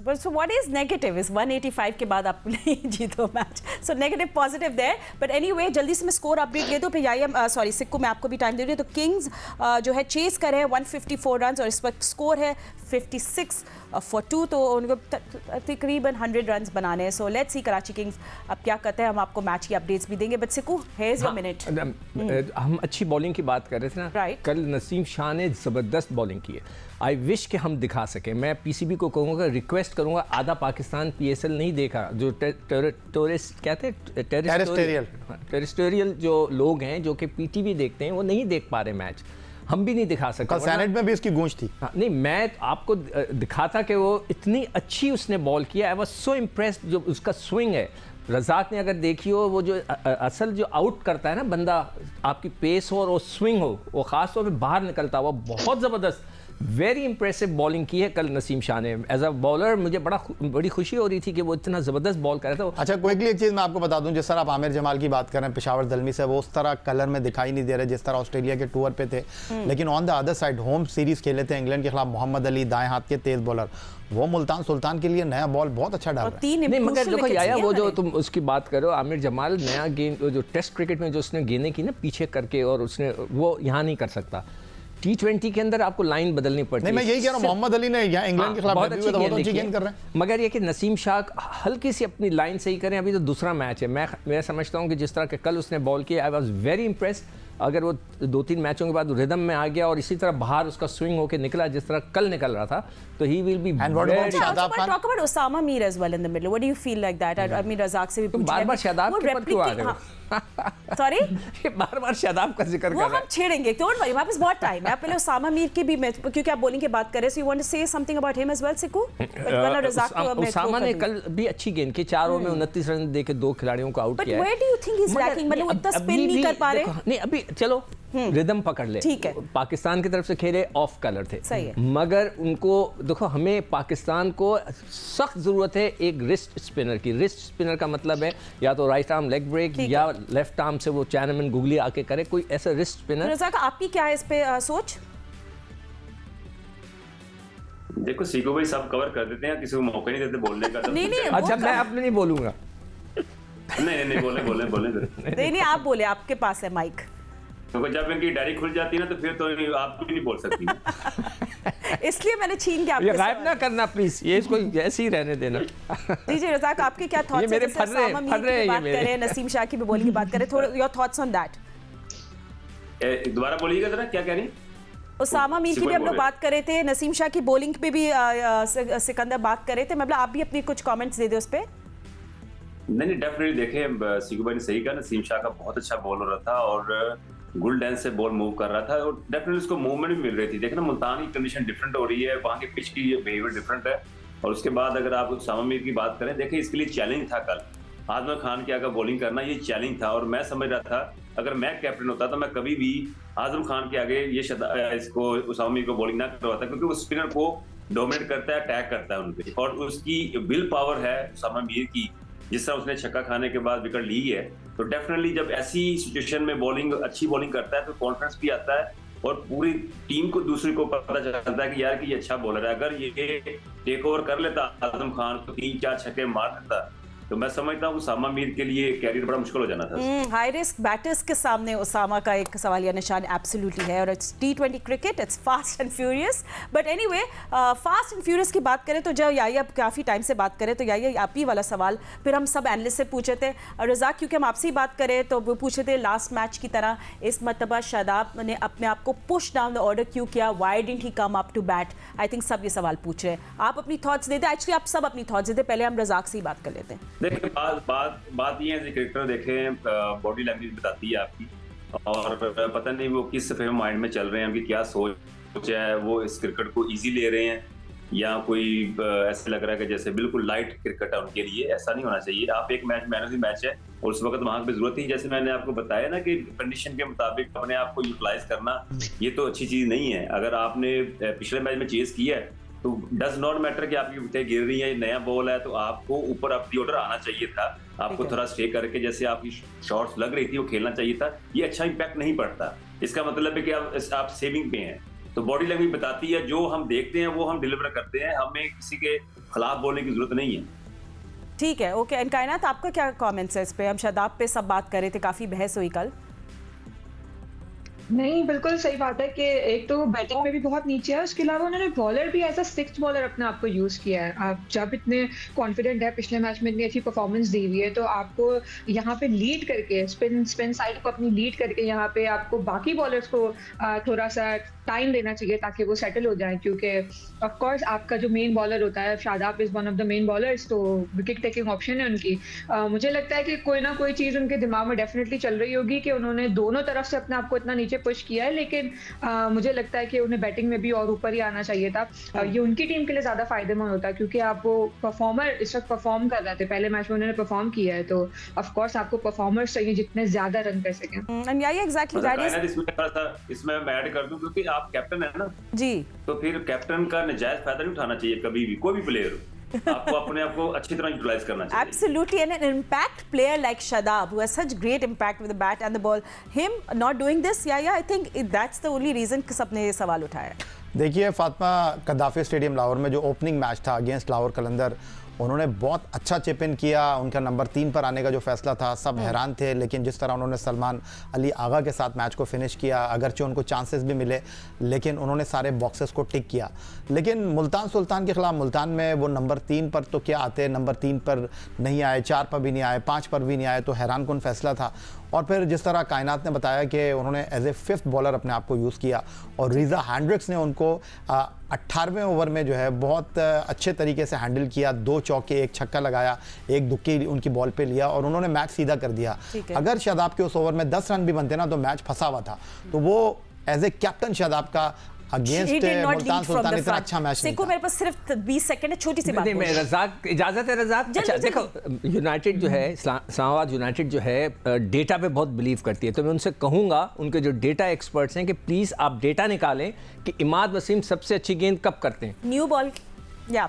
But so what is negative? Is 185 के बाद आप नहीं जीतो match. So negative positive there. But anyway जल्दी से मैं स्कोर अपडेट ले दूँ फिर सॉरी सिक्को मैं आपको भी टाइम दे रही हूँ. तो किंग्स जो है चेस कर रहे हैं 154 रन और इस वक्त स्कोर है 56 for 2. तो उनको तकरीबन 100 रन बनाने हैं. So let's see Karachi Kings अब क्या करते हैं. हम आपको मैच की अपडेट्स भी देंगे. But सिक्को here is your minute. हम अच्छी बॉलिंग की बात कर रहे थे ना. Right. कल नसीम शाह ने ज़बरदस्त बॉलिंग की है. आई विश कि हम दिखा सकें. मैं पीसीबी को कहूँगा, रिक्वेस्ट करूँगा. आधा पाकिस्तान पीएसएल नहीं देखा. जो टूरिस्ट कहते हैं टेरिस्टोरियल जो लोग हैं जो कि पीटीवी देखते हैं वो नहीं देख पा रहे मैच. हम भी नहीं दिखा सकते. कल सेनेट में भी इसकी गूंज थी. नहीं मैं आपको दिखाता कि वो इतनी अच्छी उसने बॉल किया. I was so impressed. जो उसका स्विंग है रज़ाक ने अगर देखी हो, वो जो असल जो आउट करता है ना बंदा, आपकी पेस हो और वो स्विंग हो, वो ख़ास तौर पे बाहर निकलता हुआ बहुत ज़बरदस्त वेरी इंप्रेसिव बॉलिंग की है कल नसीम शाह ने. एज अ बॉलर मुझे बड़ी खुशी हो रही थी कि वो इतना ज़बरदस्त बॉल कर रहा था. अच्छा क्विकली एक चीज़ मैं आपको बता दूं, जिस तरह आप आमिर जमाल की बात कर रहे हैं पेशावर दलमी से, वो उस तरह कलर में दिखाई नहीं दे रहे जिस तरह ऑस्ट्रेलिया के टूर पे थे. लेकिन on the other side home series खेले थे इंग्लैंड के खिलाफ. मोहम्मद अली दाएं हाथ के तेज बॉलर, वो मुल्तान सुल्तान के लिए नया बॉल बहुत अच्छा डाल रहा है. नहीं मगर देखो याया वो जो तुम उसकी बात करो आमिर जमाल, नया गेंद जो टेस्ट क्रिकेट में जो उसने गेंदें की ना पीछे करके, और उसने वो यहाँ नहीं कर सकता. T20 के अंदर आपको लाइन बदलनी पड़ती है. नहीं मैं यही कह रहा हूँ, मोहम्मद अली ने यहाँ इंग्लैंड के खिलाफ बहुत अच्छी गेंद कर रहे हैं. मगर ये कि नसीम शाह हल्की सी अपनी लाइन सही करें. अभी तो दूसरा मैच है. मैं समझता हूँ कि जिस तरह के कल उसने बॉल किया, आई वाज वेरी इंप्रेस्ड. अगर वो 2-3 मैचों के बाद रिदम में आ गया और इसी तरह बाहर उसका स्विंग होके निकला जिस तरह कल निकल रहा था, तो he will be. talk about Osama Mir as well in the middle. What do you feel like that? I mean Razak से भी पूछा. बार-बार शादाब के ऊपर क्यों आ रहे हो? सॉरी ये बार-बार शादाब का जिक्र कर रहे हैं. वो हम छेड़ेंगे. डोंट वरी, हमारे पास बहुत टाइम है. आप पहले ओसामा मीर की भी, क्योंकि आप बॉलिंग की बात कर रहे हैं, so you want to say something about him as well सिकू. ओसामा ने कल भी अच्छी गेंद की. 4 ओवर में 29 रन देके 2 खिलाड़ियों को आउट किया है. But where do you think he is lacking? मतलब वो इतना स्पिन नहीं कर पा रहे. नहीं अभी चलो रिदम पकड़ ले. ठीक है. पाकिस्तान की तरफ से खेले ऑफ कलर थे. सही है. मगर उनको देखो, हमें पाकिस्तान को सख्त जरूरत है एक रिस्ट स्पिनर की. रिस्ट स्पिनर का मतलब है या तो राइट आर्म लेग ब्रेक या लेफ्ट आर्म से वो चैनमैन गुगली आके करे, कोई ऐसा रिस्ट स्पिनर. रज़ाक आपकी क्या है इस पे सोच? देखो सीको भाई सब कवर कर देते हैं, किसी को मौका नहीं देते बोलने का. नहीं नहीं अच्छा मैं अपने नहीं बोलूंगा. नहीं बोले नहीं आप बोले, आपके पास है माइक. तो जब इनकी डायरी खुल जाती है ना तो फिर तो आप भी नहीं बोल सकती. इसलिए मैंने छीन के आपसे. ये गायब ना करना प्लीज, ये इसको ऐसे ही रहने देना. जी रज़ाक आपके क्या थॉट्स हैं? मेरे फर रहे हैं बात करें, नसीम शाह की भी बॉलिंग की बात करें, थोड़ा योर थॉट्स ऑन दैट. दोबारा बोलिएगा जरा, क्या कह रही? ओसामा मीर की भी हम लोग बात कर रहे थे, नसीम शाह की बॉलिंग पे भी सिकंदर बात कर रहे थे. मतलब आप भी अपनी कुछ कमेंट्स दे दो उस पे. नहीं डेफिनेटली देखें, सीको भाई ने सही कहा. नसीम शाह का बहुत अच्छा बॉल हो रहा था और गुल डांस से बॉल मूव कर रहा था और डेफिनेटली उसको मूवमेंट भी मिल रही थी. देखना मुल्तान की कंडीशन डिफरेंट हो रही है, वहाँ के पिच की बिहेवियर डिफरेंट है. और उसके बाद अगर आप ओसामा मीर की बात करें, देखिए इसके लिए चैलेंज था कल आजम खान के आगे बॉलिंग करना. ये चैलेंज था और मैं समझ रहा था अगर मैं कैप्टन होता तो मैं कभी भी आजम खान के आगे ये इसको ओसामा मीर को बॉलिंग ना करवाता, क्योंकि वो स्पिनर को डोमिनेट करता है, अटैक करता है उनपे. और उसकी विल पावर है ओसामा मीर की, जिस तरह उसने छक्का खाने के बाद विकेट ली है. तो डेफिनेटली जब ऐसी सिचुएशन में अच्छी बॉलिंग करता है तो कॉन्फिडेंस भी आता है और पूरी टीम को दूसरी को पता चलता है कि यार कि ये अच्छा बॉलर है. अगर ये टेक ओवर कर लेता आजम खान तो 3-4 छक्के मार देता. तो मैं समझता हूँ ओसामा मीर के लिए कैरियर बड़ा मुश्किल हो जाना था. हाई रिस्क बैटर्स के सामने ओसामा का एक सवालिया निशान एब्सोल्युटली है. और it's T20 cricket, it's fast and furious. But anyway fast and furious की बात करें तो जब याया काफ़ी टाइम से बात करें तो याया आप ही वाला सवाल फिर हम सब एनालिस्ट से पूछे थे. रज़ाक क्योंकि हम आपसे ही बात करें तो वो पूछे थे लास्ट मैच की तरह इस मरतबा शादाब ने अपने आप को पुश डाउन द ऑर्डर क्यों किया, why didn't he come up to bat. I think सब ये सवाल पूछ रहे हैं. आप अपनी थॉट्स देते, एक्चुअली आप सब अपनी थॉट्स देते. पहले हम रज़ाक से ही बात कर लेते हैं. देखिए बात ये है, क्रिकेटर देखें बॉडी लैंग्वेज बताती है आपकी, और पता नहीं वो किस फ्रेम माइंड में चल रहे हैं, उनकी क्या सोच है. वो इस क्रिकेट को इजी ले रहे हैं या कोई ऐसे लग रहा है कि जैसे बिल्कुल लाइट क्रिकेट है उनके लिए. ऐसा नहीं होना चाहिए. आप एक match man of the match है और उस वक्त वहां पे जरूरत थी, जैसे मैंने आपको बताया ना कि कंडीशन के मुताबिक अपने आप को यूटिलाइज करना ये तो अच्छी चीज नहीं है. अगर आपने पिछले मैच में चेज किया है तो डज नॉट मैटर कि आपकी विकेट गिर रही है, नया बॉल है, तो आपको ऊपर अप दी ऑर्डर आना चाहिए था. आपको थोड़ा स्टे करके जैसे आपकी शॉट्स लग रही थी वो खेलना चाहिए था. ये अच्छा इंपैक्ट नहीं पड़ता. इसका मतलब है कि आप सेविंग पे हैं. तो बॉडी लैंग्वेज बताती है, जो हम देखते हैं वो हम डिलीवर करते हैं, हमें किसी के खिलाफ बोलने की जरूरत नहीं है। ठीक है, ओके। एंड कायनात, आपका क्या कमेंट्स है इस पे? हम शादाब पे सब बात कर रहे थे, काफी बहस हुई कल। नहीं, बिल्कुल सही बात है कि एक तो बैटिंग में भी बहुत नीचे है, उसके अलावा उन्होंने बॉलर भी एज अ सिक्स्थ बॉलर अपने आप को यूज़ किया है। आप जब इतने कॉन्फिडेंट है, पिछले मैच में इतनी अच्छी परफॉर्मेंस दी हुई है, तो आपको यहाँ पे लीड करके स्पिन साइड को अपनी लीड करके यहाँ पे आपको बाकी बॉलर्स को थोड़ा सा टाइम देना चाहिए ताकि वो सेटल हो जाए, क्योंकि ऑफ कोर्स आपका जो मेन बॉलर होता है, Shadab is one of the main bowlers, तो विकेट टेकिंग ऑप्शन है उनकी। मुझे लगता है कि कोई ना कोई चीज़ उनके दिमाग में डेफिनेटली चल रही होगी कि उन्होंने दोनों तरफ से अपने आप को इतना नीचे पुश किया है, लेकिन मुझे लगता है कि उन्हें बैटिंग में भी और ऊपर ही आना चाहिए था। ये उनकी टीम के लिए ज़्यादा फायदेमंद होता है, क्योंकि आप वो परफॉर्मर इस वक्त परफॉर्म कर रहे थे, पहले मैच में उन्होंने परफॉर्म किया है, तो ऑफ कोर्स आपको परफॉर्मर्स चाहिए जितने ज्यादा रन कर सकें। इसमें मैं ऐड कर दूं, क्योंकि आप कैप्टन है ना जी, तो फिर कैप्टन का नजायज फायदा नहीं उठाना चाहिए कभी भी, कोई भी प्लेयर आपको अपने आप को अच्छी तरह यूटिलाइज करना चाहिए। Absolutely, and an impact player like Shadab, who has such great impact with the bat and the ball, him not doing this, I think that's the only reason कि सबने ये सवाल उठाया। देखिए फातिमा, कद्दाफी स्टेडियम लाहौर में जो ओपनिंग मैच था against Lahore कलंदर, उन्होंने बहुत अच्छा चिप इन किया। उनका नंबर 3 पर आने का जो फैसला था, सब हैरान थे, लेकिन जिस तरह उन्होंने सलमान अली आगा के साथ मैच को फिनिश किया, अगरचे उनको चांसेस भी मिले, लेकिन उन्होंने सारे बॉक्सेस को टिक किया। लेकिन मुल्तान सुल्तान के खिलाफ मुल्तान में वो नंबर 3 पर तो क्या आते, नंबर 3 पर नहीं आए, 4 पर भी नहीं आए, 5 पर भी नहीं आए, तो हैरान कुन फैसला था। और फिर जिस तरह कायनात ने बताया कि उन्होंने एज ए 5th बॉलर अपने आप को यूज़ किया, और रीज़ा हैंड्रिक्स ने उनको 18वें ओवर में जो है बहुत अच्छे तरीके से हैंडल किया, 2 चौके 1 छक्का लगाया, 1 दुक्की उनकी बॉल पे लिया और उन्होंने मैच सीधा कर दिया। अगर शादाब के उस ओवर में 10 रन भी बनते ना तो मैच फंसा हुआ था। तो वो एज ए कैप्टन शादाब का अगेंस्ट मुल्तान सुल्तान इतना अच्छा मैच नहीं था। मेरे पास सिर्फ 20 सेकंड है, छोटी सी बात। नहीं, मैं रज़ाक, इजाजत है रज़ाक? अच्छा देखो, यूनाइटेड जो है, इस्लामाबाद यूनाइटेड जो है डेटा पे बहुत बिलीव करती है, तो मैं उनसे कहूंगा, उनके जो डेटा एक्सपर्ट्स हैं, कि प्लीज आप डेटा निकालें कि इमाद वसीम सबसे अच्छी गेंद कब करते हैं। न्यू बॉल, या